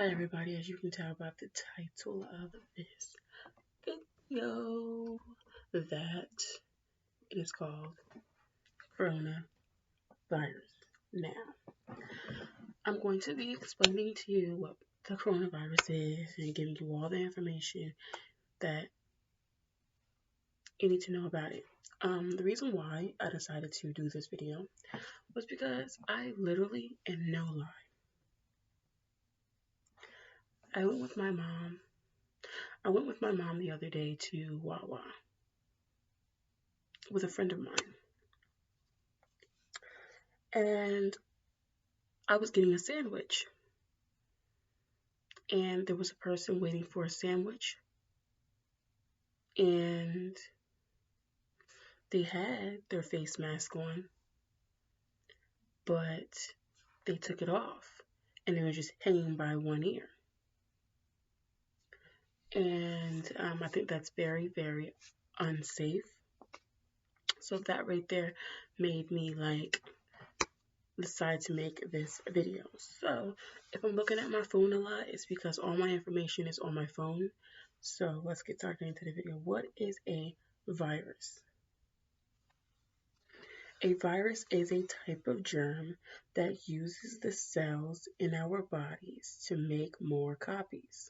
Hi everybody, as you can tell by the title of this video, that it is called Coronavirus. Now, I'm going to be explaining to you what the coronavirus is and giving you all the information that you need to know about it. The reason why I decided to do this video was because I literally, and no lie, I went with my mom. I went with my mom the other day to Wawa with a friend of mine. And I was getting a sandwich. And there was a person waiting for a sandwich. And they had their face mask on. But they took it off. And they were just hanging by one ear. And I think that's very, very unsafe. So that right there made me decide to make this video. So if I'm looking at my phone a lot, it's because all my information is on my phone. So let's get started into the video. What is a virus? A virus is a type of germ that uses the cells in our bodies to make more copies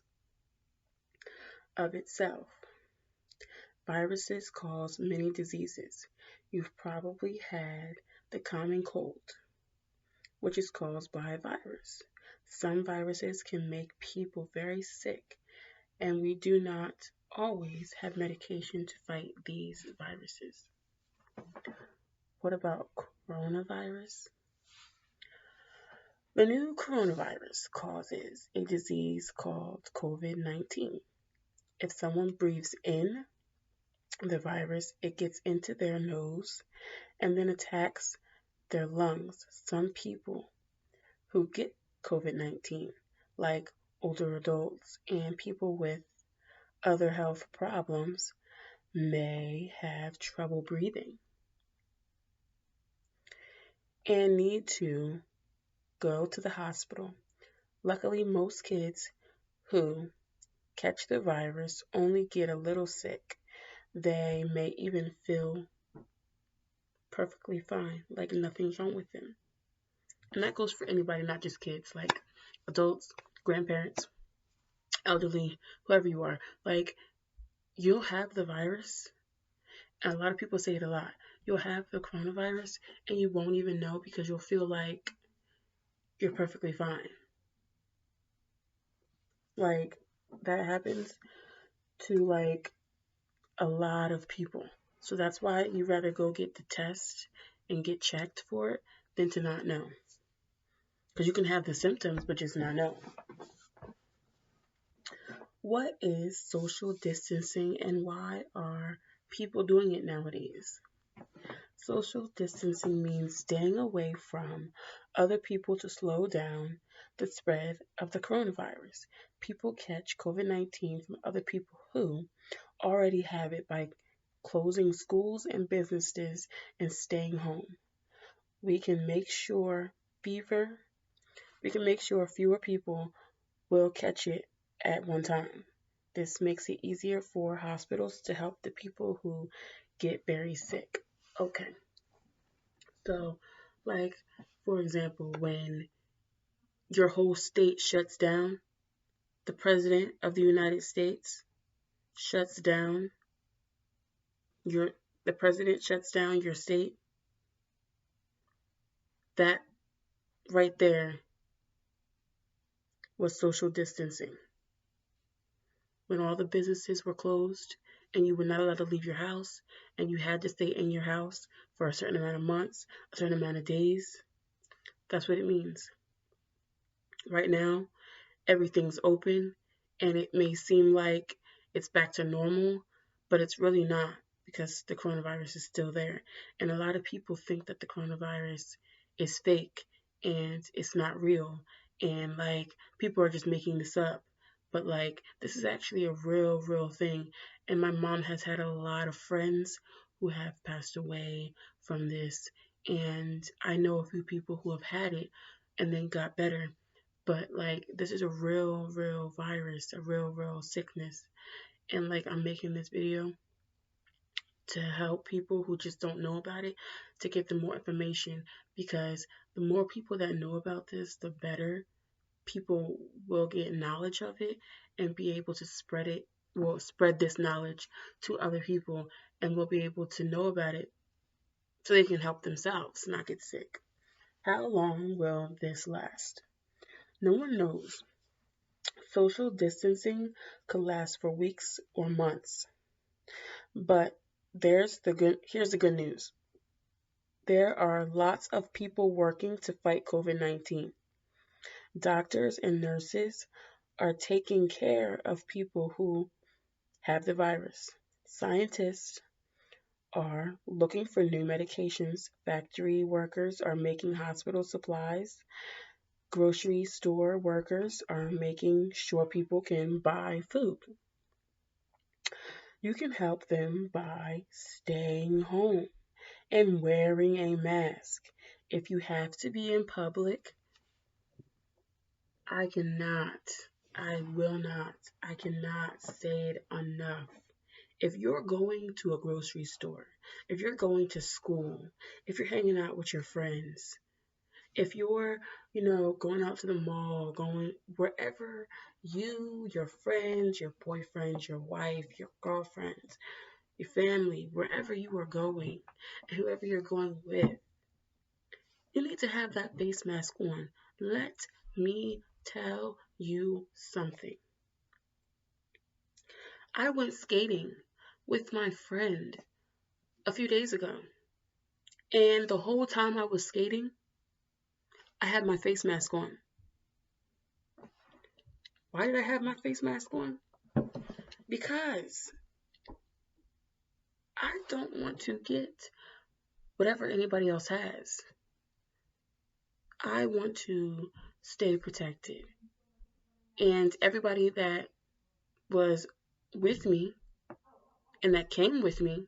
of itself. Viruses cause many diseases. You've probably had the common cold, which is caused by a virus. Some viruses can make people very sick, and we do not always have medication to fight these viruses. What about coronavirus? The new coronavirus causes a disease called COVID-19. If someone breathes in the virus, it gets into their nose and then attacks their lungs. Some people who get COVID-19, like older adults and people with other health problems, may have trouble breathing and need to go to the hospital. Luckily, most kids who catch the virus only get a little sick. They may even feel perfectly fine, like nothing's wrong with them. And that goes for anybody, not just kids, like adults, grandparents, elderly, whoever you are. Like, you'll have the virus, and a lot of people say it a lot. You'll have the coronavirus, and you won't even know because you'll feel like you're perfectly fine. Like, that happens to a lot of people. So that's why you rather go get the test and get checked for it than to not know. Because you can have the symptoms but just not know. What is social distancing and why are people doing it nowadays? Social distancing means staying away from other people to slow down the spread of the coronavirus. People catch COVID-19 from other people who already have it by closing schools and businesses and staying home. We can make sure fewer people will catch it at one time. This makes it easier for hospitals to help the people who get very sick. Okay. So, for example, when your whole state shuts down, the President of the United States shuts down the President shuts down your state, that right there was social distancing. When all the businesses were closed and you were not allowed to leave your house and you had to stay in your house for a certain amount of months, a certain amount of days, that's what it means. Right now, everything's open and it may seem like it's back to normal, but it's really not because the coronavirus is still there. And a lot of people think that the coronavirus is fake and it's not real and people are just making this up. But this is actually a real thing. And my mom has had a lot of friends who have passed away from this. And I know a few people who have had it and then got better. But like, this is a real virus, a real sickness. And like, I'm making this video to help people who just don't know about it, to give them more information, because the more people that know about this, the better people will get knowledge of it and be able to spread it, will spread this knowledge to other people, and will be able to know about it so they can help themselves not get sick. How long will this last? No one knows. Social distancing could last for weeks or months. But here's the good news. There are lots of people working to fight COVID-19. Doctors and nurses are taking care of people who have the virus. Scientists are looking for new medications. Factory workers are making hospital supplies. Grocery store workers are making sure people can buy food. You can help them by staying home and wearing a mask. If you have to be in public, I cannot, I will not, I cannot say it enough. If you're going to a grocery store, if you're going to school, if you're hanging out with your friends, if you're, going out to the mall, going wherever you, your friends, your boyfriends, your wife, your girlfriends, your family, wherever you are going, and whoever you're going with, you need to have that face mask on. Let me tell you something. I went skating with my friend a few days ago, and the whole time I was skating, I had my face mask on. Why did I have my face mask on? Because I don't want to get whatever anybody else has. I want to stay protected. And everybody that was with me and that came with me,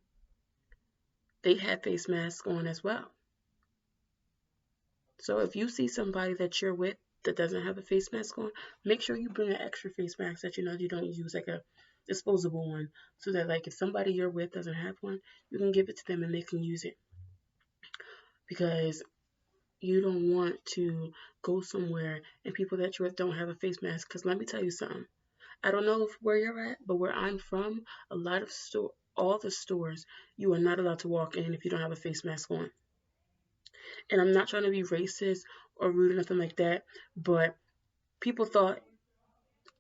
they had face masks on as well. So if you see somebody that you're with that doesn't have a face mask on, make sure you bring an extra face mask that you don't use, like a disposable one, so that like if somebody you're with doesn't have one, you can give it to them and they can use it. Because you don't want to go somewhere and people that you're with don't have a face mask. Because let me tell you something. I don't know where you're at, but where I'm from, all the stores, you are not allowed to walk in if you don't have a face mask on. And I'm not trying to be racist or rude or nothing like that, but people thought,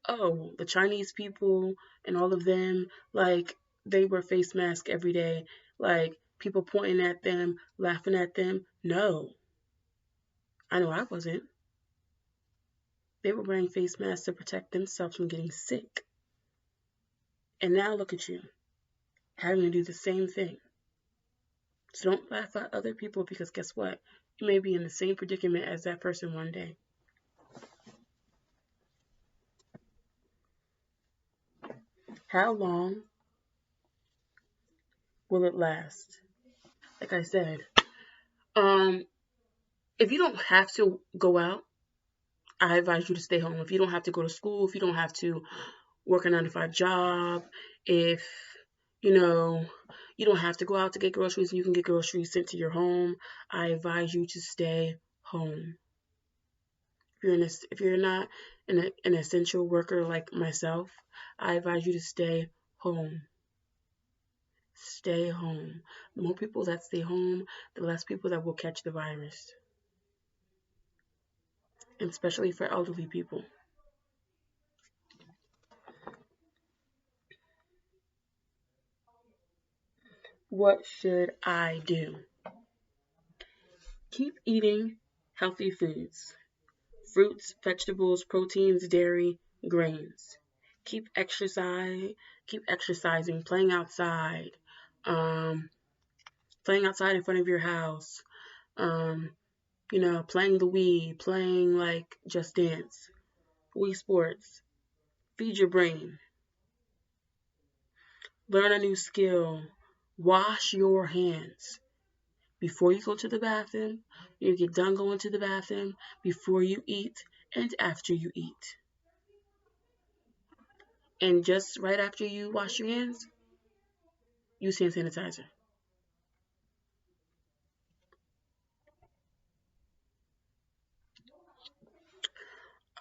oh, the Chinese people and all of them, like, they wear face masks every day, like, people pointing at them, laughing at them. No, I know I wasn't. They were wearing face masks to protect themselves from getting sick. And now look at you, having to do the same thing. So don't laugh at other people, because guess what? You may be in the same predicament as that person one day. How long will it last? Like I said, if you don't have to go out, I advise you to stay home. If you don't have to go to school, if you don't have to work a 9-to-5 job, if you don't have to go out to get groceries and you can get groceries sent to your home, I advise you to stay home. If you're not an essential worker like myself, I advise you to stay home. Stay home. The more people that stay home, the less people that will catch the virus. And especially for elderly people. What should I do? Keep eating healthy foods. Fruits, vegetables, proteins, dairy, grains. Keep exercising, um, playing outside in front of your house, playing the Wii, playing like Just Dance, Wii Sports. Feed your brain. Learn a new skill. Wash your hands. Before you go to the bathroom, you get done going to the bathroom, before you eat, and after you eat. And just right after you wash your hands, use hand sanitizer.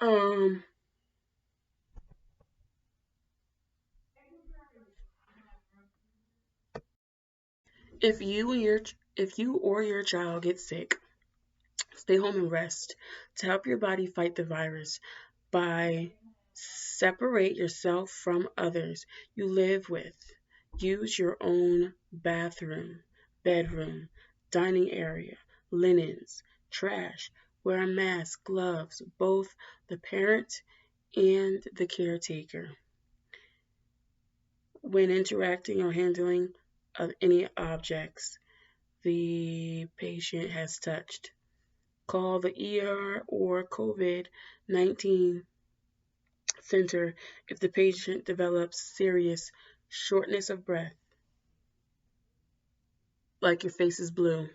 Um, if you or your child get sick, stay home and rest to help your body fight the virus by separate yourself from others you live with. Use your own bathroom, bedroom, dining area, linens, trash. Wear a mask, gloves, both the parent and the caretaker. When interacting or handling any objects the patient has touched, call the ER or COVID-19 center if the patient develops serious shortness of breath, like your face is blue,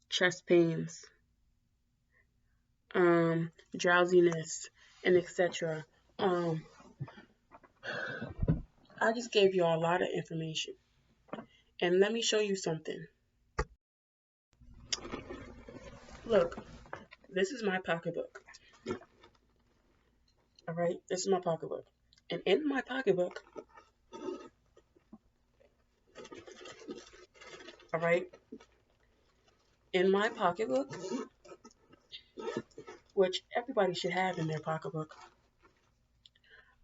chest pains, drowsiness, and etc. Um, I just gave you all a lot of information. And let me show you something. Look, this is my pocketbook. All right, this is my pocketbook. And in my pocketbook, all right, in my pocketbook, which everybody should have in their pocketbook,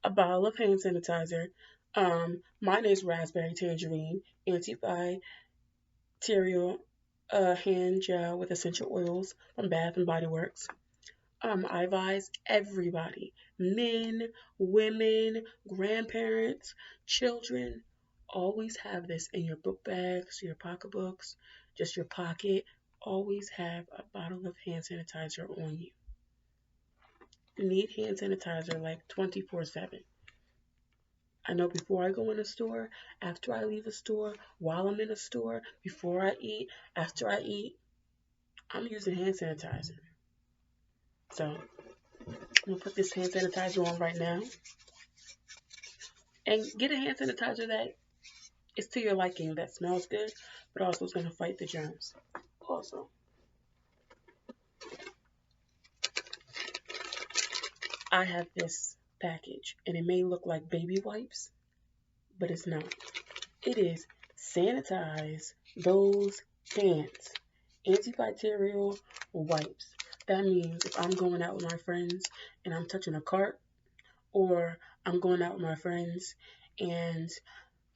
a bottle of hand sanitizer. Mine is raspberry tangerine, antibacterial hand gel with essential oils from Bath and Body Works. I advise everybody, men, women, grandparents, children, always have this in your book bags, your pocketbooks, just your pocket. Always have a bottle of hand sanitizer on you. You need hand sanitizer like 24/7. I know before I go in a store, after I leave a store, while I'm in a store, before I eat, after I eat, I'm using hand sanitizer. So I'm gonna put this hand sanitizer on right now. And get a hand sanitizer that is to your liking, that smells good, but also is gonna fight the germs. Also, I have this package and it may look like baby wipes, but it's not. It is sanitize those hands. Antibacterial wipes. That means if I'm going out with my friends and I'm touching a cart, or I'm going out with my friends and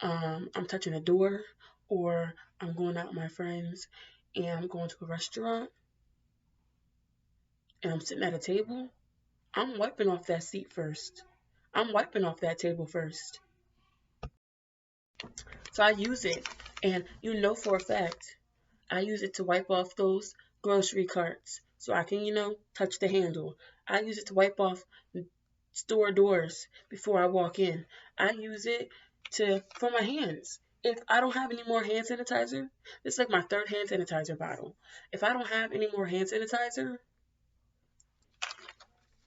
I'm touching a door, or I'm going out with my friends and I'm going to a restaurant and I'm sitting at a table, I'm wiping off that seat first. I'm wiping off that table first. So I use it, and you know for a fact, I use it to wipe off those grocery carts so I can, touch the handle. I use it to wipe off store doors before I walk in. I use it for my hands. If I don't have any more hand sanitizer, this is like my third hand sanitizer bottle. If I don't have any more hand sanitizer,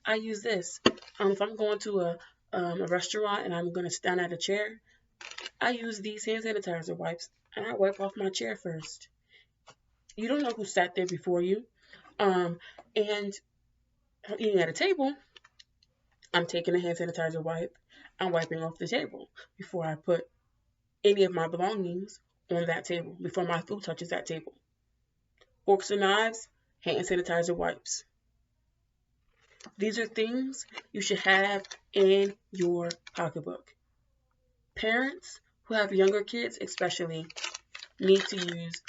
I use this. If I'm going to a restaurant and I'm going to stand at a chair, I use these hand sanitizer wipes and I wipe off my chair first. You don't know who sat there before you. And eating at a table, I'm taking a hand sanitizer wipe. I'm wiping off the table before I put any of my belongings on that table, before my food touches that table. Forks and knives, hand sanitizer wipes. These are things you should have in your pocketbook. Parents who have younger kids especially need to use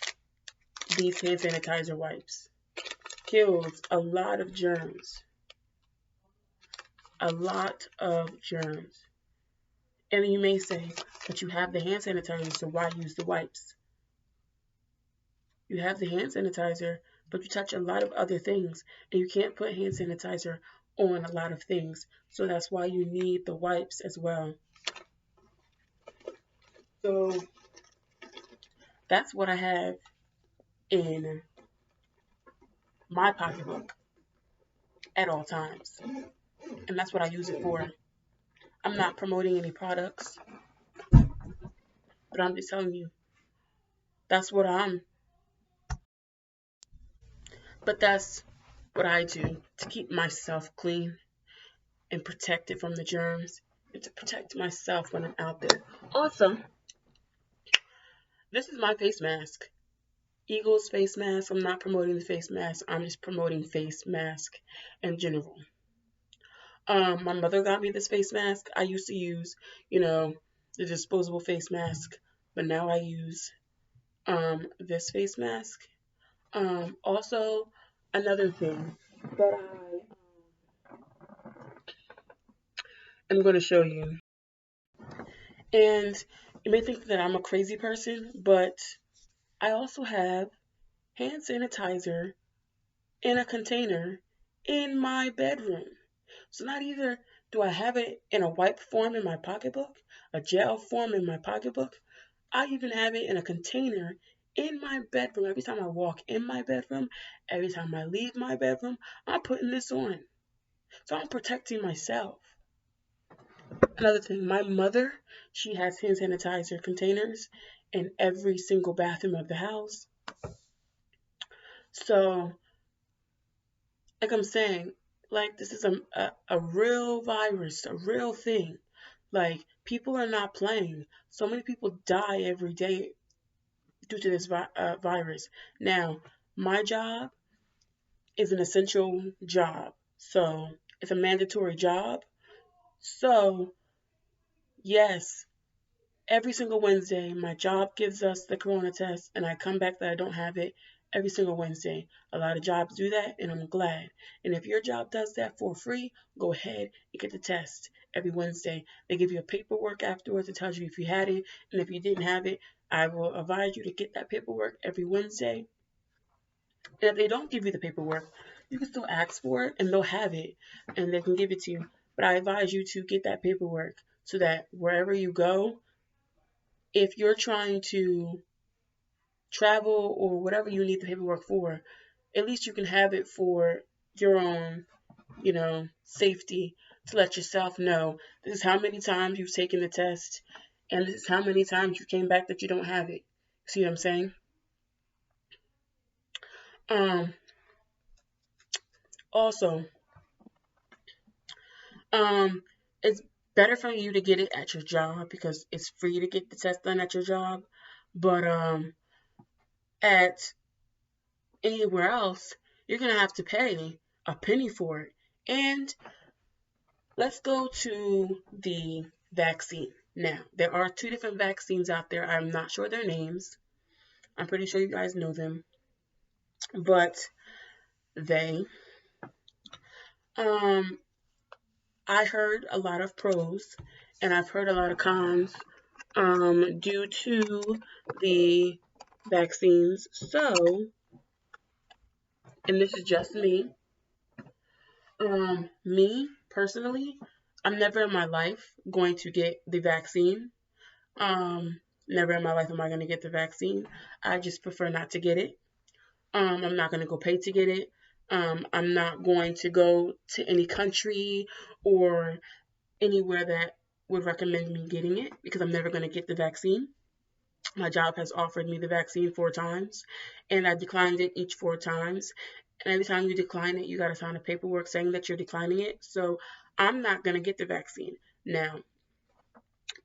these hand sanitizer wipes. Kills a lot of germs. A lot of germs. And you may say, but you have the hand sanitizer, so why use the wipes? You have the hand sanitizer, but you touch a lot of other things, and you can't put hand sanitizer on a lot of things. So that's why you need the wipes as well. So that's what I have in my pocketbook. at all times. And that's what I use it for. I'm not promoting any products, but I'm just telling you, that's what I'm, but that's what I do to keep myself clean and protect it from the germs and to protect myself when I'm out there. Also, this is my face mask. Eagles face mask. I'm not promoting the face mask. I'm just promoting face mask in general. My mother got me this face mask. I used to use, the disposable face mask, but now I use this face mask. Also, another thing that I am going to show you, and you may think that I'm a crazy person, but I also have hand sanitizer in a container in my bedroom. So not either do I have it in a wipe form in my pocketbook, a gel form in my pocketbook, I even have it in a container in my bedroom. Every time I walk in my bedroom, every time I leave my bedroom, I'm putting this on. So I'm protecting myself. Another thing, my mother, she has hand sanitizer containers in every single bathroom of the house. So, like I'm saying, like this is a real virus, a real thing. Like people are not playing. So many people die every day due to this virus. Now, my job is an essential job. So, it's a mandatory job. So, yes, every single Wednesday, my job gives us the corona test, and I come back that I don't have it every single Wednesday. A lot of jobs do that, and I'm glad. And if your job does that for free, go ahead and get the test every Wednesday. They give you a paperwork afterwards that tells you if you had it, and if you didn't have it, I will advise you to get that paperwork every Wednesday. And if they don't give you the paperwork, you can still ask for it, and they'll have it, and they can give it to you. But I advise you to get that paperwork so that wherever you go, if you're trying to travel or whatever you need the paperwork for, at least you can have it for your own, safety to let yourself know this is how many times you've taken the test and this is how many times you came back that you don't have it. See what I'm saying? Um, also, it's better for you to get it at your job because it's free to get the test done at your job. But at anywhere else, you're gonna have to pay a penny for it. And let's go to the vaccine. Now, there are two different vaccines out there. I'm not sure their names. I'm pretty sure you guys know them. But they, um, I heard a lot of pros and I've heard a lot of cons, due to the vaccines. So, and this is just me. Me personally, I'm never in my life going to get the vaccine. Never in my life am I going to get the vaccine. I just prefer not to get it. I'm not going to go pay to get it. I'm not going to go to any country or anywhere that would recommend me getting it because I'm never going to get the vaccine. My job has offered me the vaccine 4 times, and I declined it each 4 times. And every time you decline it, you got to sign a paperwork saying that you're declining it. So I'm not going to get the vaccine. Now,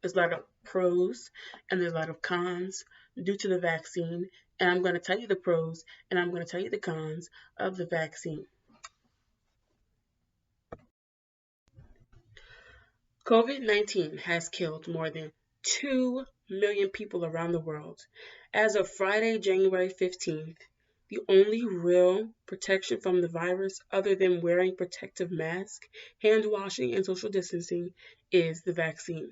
there's a lot of pros and there's a lot of cons due to the vaccine. And I'm going to tell you the pros and I'm going to tell you the cons of the vaccine. COVID-19 has killed more than 2 million people around the world. As of Friday, January 15th, the only real protection from the virus, other than wearing protective masks, hand washing, and social distancing, is the vaccine.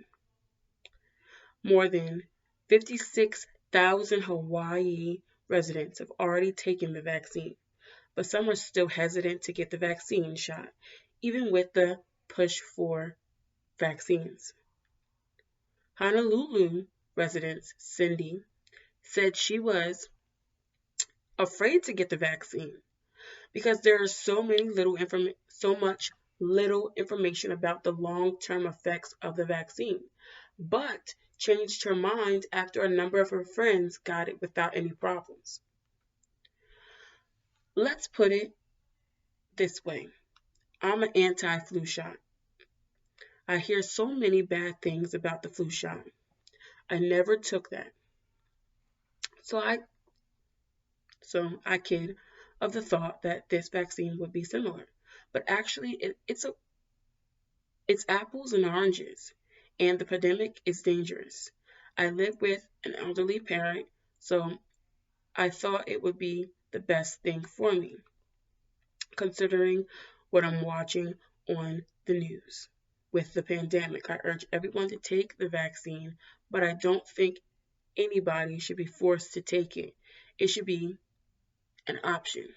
More than 56,000 Hawaii residents have already taken the vaccine, but some are still hesitant to get the vaccine shot, even with the push for vaccines. Honolulu resident Cindy said she was afraid to get the vaccine because there is so much little information about the long-term effects of the vaccine, but changed her mind after a number of her friends got it without any problems. Let's put it this way. I'm an anti-flu shot. I hear so many bad things about the flu shot. I never took that. So I kid of the thought that this vaccine would be similar. But actually it's apples and oranges, and the pandemic is dangerous. I live with an elderly parent, so I thought it would be the best thing for me, considering what I'm watching on the news. With the pandemic, I urge everyone to take the vaccine, but I don't think anybody should be forced to take it. It should be an option.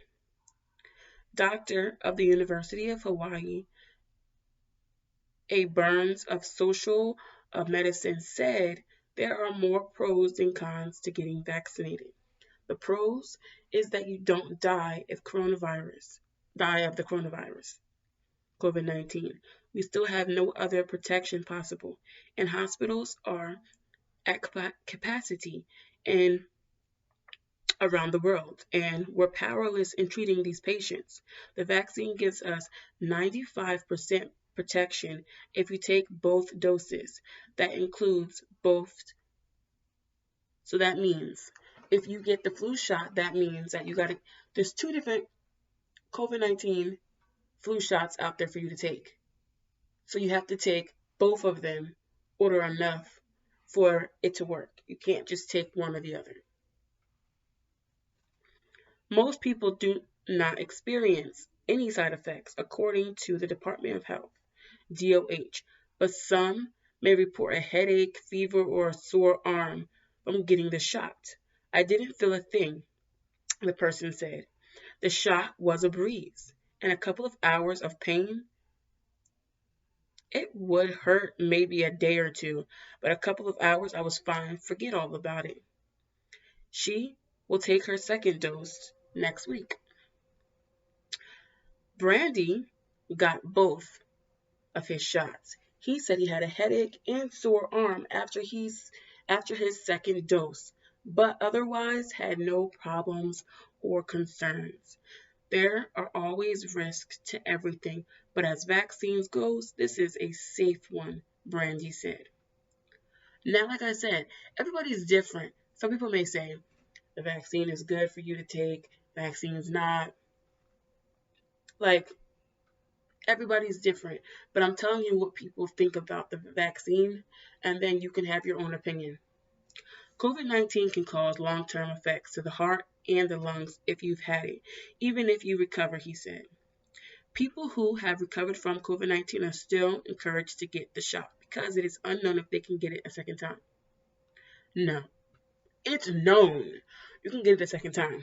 Doctor of the University of Hawaii, A. Burns of Social Medicine said there are more pros than cons to getting vaccinated. The pros is that you don't die of the coronavirus, COVID-19. We still have no other protection possible, and hospitals are at capacity and around the world, and we're powerless in treating these patients. The vaccine gives us 95% protection if you take both doses. That includes both. So that means if you get the flu shot, that means that there's two different COVID-19 flu shots out there for you to take. So you have to take both of them, order enough for it to work. You can't just take one or the other. Most people do not experience any side effects, according to the Department of Health, DOH, but some may report a headache, fever, or a sore arm from getting the shot. I didn't feel a thing, the person said. The shot was a breeze, and a couple of hours of pain. It would hurt maybe a day or two, but a couple of hours I was fine, forget all about it. She will take her second dose next week. Brandy got both of his shots. He said he had a headache and sore arm after his second dose, but otherwise had no problems or concerns. There are always risks to everything, but as vaccines goes, this is a safe one, Brandy said. Now, like I said, everybody's different. Some people may say the vaccine is good for you to take, vaccine is not. Like, everybody's different, but I'm telling you what people think about the vaccine, and then you can have your own opinion. COVID-19 can cause long-term effects to the heart and the lungs if you've had it, even if you recover, he said. People who have recovered from COVID-19 are still encouraged to get the shot because it is unknown if they can get it a second time. No, it's known you can get it a second time.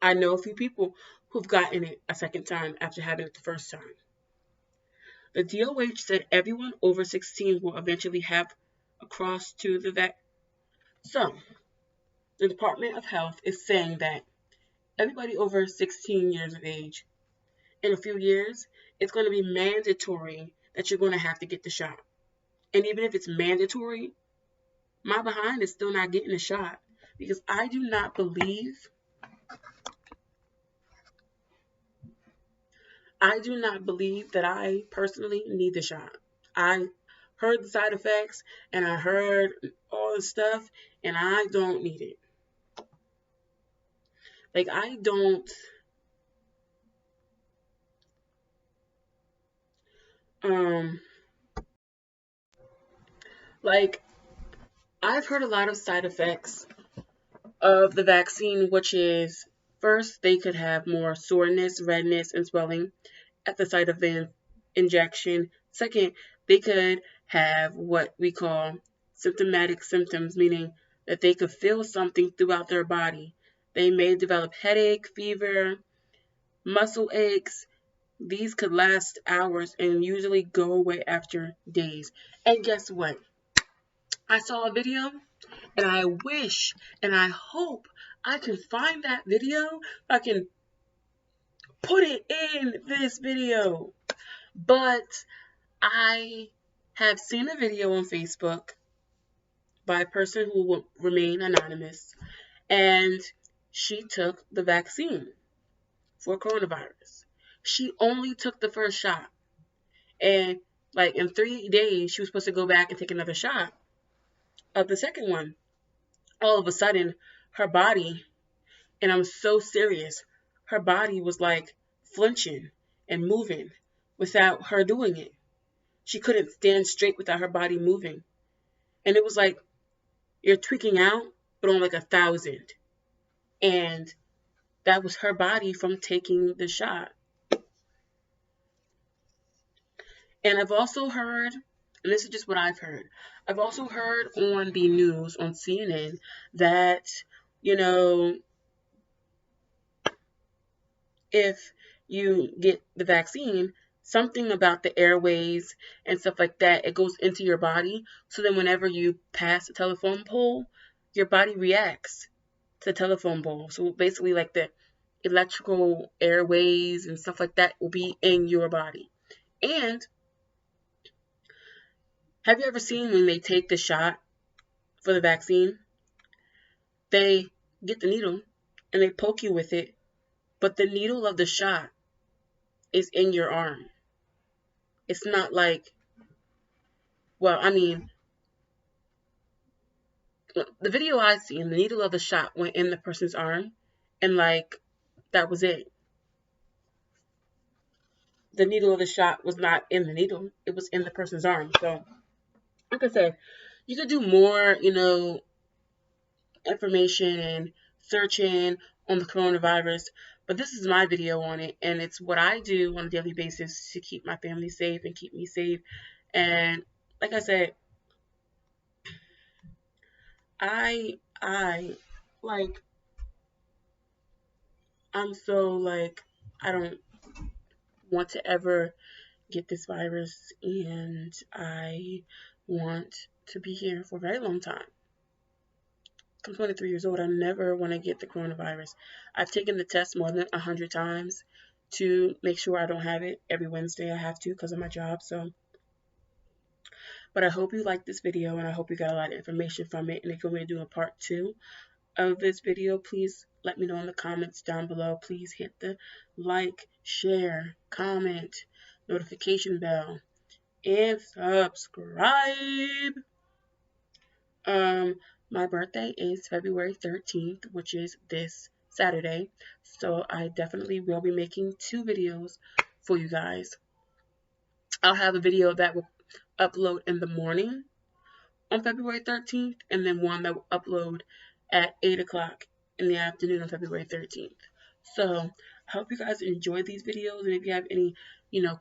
I know a few people who've gotten it a second time after having it the first time. The DOH said everyone over 16 will eventually have across to the vaccine. So, the Department of Health is saying that everybody over 16 years of age, in a few years, it's going to be mandatory that you're going to have to get the shot. And even if it's mandatory, my behind is still not getting the shot because I do not believe that I personally need the shot. I heard the side effects and I heard all the stuff and I don't need it. Like I don't like I've heard a lot of side effects of the vaccine, which is first they could have more soreness, redness, and swelling at the site of the injection. Second, they could have what we call symptomatic symptoms, meaning that they could feel something throughout their body. They may develop headache, fever, muscle aches. These could last hours and usually go away after days. And guess what? I saw a video and I wish and I hope I can find that video. I can put it in this video. But I have seen a video on Facebook by a person who will remain anonymous, and she took the vaccine for coronavirus. She only took the first shot, and like in 3 days, she was supposed to go back and take another shot of the second one. All of a sudden, her body, and I'm so serious, her body was like flinching and moving without her doing it. She couldn't stand straight without her body moving. And it was like you're tweaking out, but on like 1,000. And that was her body from taking the shot. And I've also heard, and this is just what I've heard, I've also heard on the news, on CNN, that, you know, if you get the vaccine, something about the airways and stuff like that, it goes into your body. So then whenever you pass a telephone pole, your body reacts to the telephone pole. So basically like the electrical airways and stuff like that will be in your body. And have you ever seen when they take the shot for the vaccine? They get the needle and they poke you with it, but the needle of the shot is in your arm. It's not like, well, I mean, the video I seen, the needle of the shot went in the person's arm, and like that was it. The needle of the shot was not in the needle; it was in the person's arm. So, like I said, you could do more, information and searching on the coronavirus. But this is my video on it, and it's what I do on a daily basis to keep my family safe and keep me safe. And like I said, I like I'm so like I don't want to ever get this virus, and I want to be here for a very long time. I'm 23 years old. I never want to get the coronavirus. I've taken the test more than 100 times to make sure I don't have it. Every Wednesday I have to because of my job. So, but I hope you liked this video, and I hope you got a lot of information from it. And if you want me to do a part 2 of this video, please let me know in the comments down below. Please hit the like, share, comment, notification bell, and subscribe. My birthday is February 13th, which is this Saturday. So I definitely will be making 2 videos for you guys. I'll have a video that will upload in the morning on February 13th, and then one that will upload at 8 o'clock in the afternoon on February 13th. So I hope you guys enjoy these videos, and if you have any,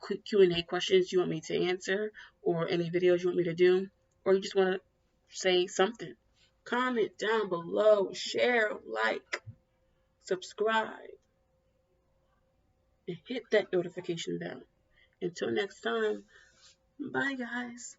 quick Q&A questions you want me to answer, or any videos you want me to do, or you just want to say something, comment down below, share, like, subscribe, and hit that notification bell. Until next time, bye guys.